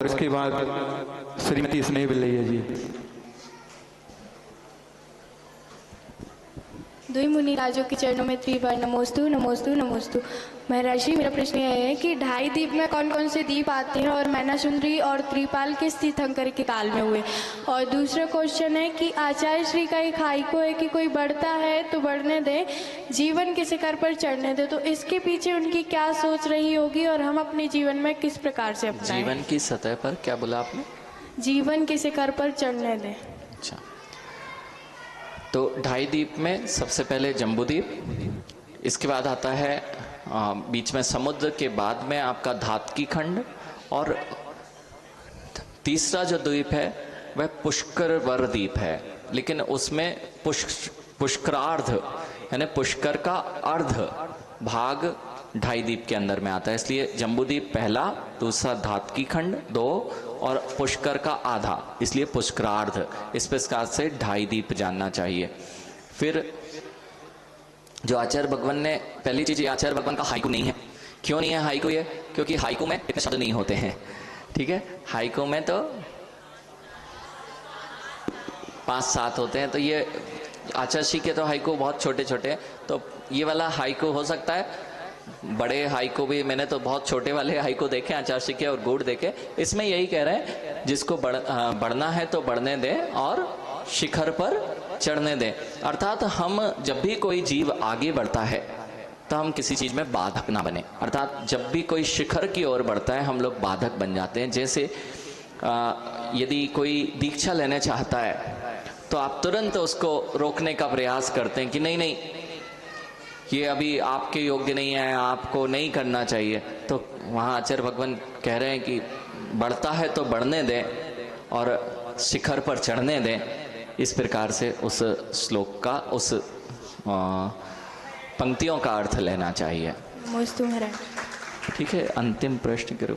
और इसके बाद श्रीमती स्नेह बिल्लैया जी। दुई मुनि राजों के चरणों में त्रिबार नमोस्तु नमोस्तु नमोस्तु। महर्षि, मेरा प्रश्न यह है कि ढाई दीप में कौन कौन से दीप आते हैं और मैना सुंदरी और त्रिपाल किस तीर्थंकर के काल में हुए। और दूसरा क्वेश्चन है कि आचार्य श्री का एक हाइको है कि कोई बढ़ता है तो बढ़ने दे, जीवन के शिखर पर चढ़ने दे, तो इसके पीछे उनकी क्या सोच रही होगी और हम अपने जीवन में किस प्रकार से अपनाएं। जीवन की सतह पर क्या बोला आपने? जीवन के शिखर पर चढ़ने दे। अच्छा, तो ढाई द्वीप में सबसे पहले जम्बूद्वीप, इसके बाद आता है बीच में समुद्र के बाद में आपका धातकी खंड, और तीसरा जो द्वीप है वह पुष्कर वर द्वीप है, लेकिन उसमें पुष्करार्ध यानी पुष्कर का अर्ध भाग ढाई द्वीप के अंदर में आता है। इसलिए जम्बूद्वीप पहला, दूसरा धातकी खंड दो, और पुष्कर का आधा, इसलिए पुष्करार्ध। इस प्रकार से ढाई द्वीप जानना चाहिए। फिर जो आचार्य भगवान ने, पहली चीज, आचार्य भगवान का हाइकू नहीं है। क्यों नहीं है हाइकू? ये क्योंकि हाइकू में इतने शब्द नहीं होते हैं। ठीक है, हाइकू में तो 5-7 होते हैं, तो ये आचार्य श्री के तो हाइकू बहुत छोटे छोटे हैं, तो ये वाला हाइकू हो सकता है। बड़े हाइको भी मैंने तो बहुत छोटे वाले हाइको देखे आचार्य श्री के और गुड़ देखे। इसमें यही कह रहे हैं, जिसको बढ़ना है तो बढ़ने दें और शिखर पर चढ़ने दें। अर्थात हम जब भी कोई जीव आगे बढ़ता है तो हम किसी चीज में बाधक ना बने। अर्थात जब भी कोई शिखर की ओर बढ़ता है हम लोग बाधक बन जाते हैं। जैसे यदि कोई दीक्षा लेने चाहता है तो आप तुरंत उसको रोकने का प्रयास करते हैं कि नहीं नहीं, ये अभी आपके योग्य नहीं है, आपको नहीं करना चाहिए। तो वहाँ आचार्य भगवान कह रहे हैं कि बढ़ता है तो बढ़ने दें और शिखर पर चढ़ने दें। इस प्रकार से उस श्लोक का, उस पंक्तियों का अर्थ लेना चाहिए। नमोस्तु महाराज। ठीक है, अंतिम प्रश्न के रूप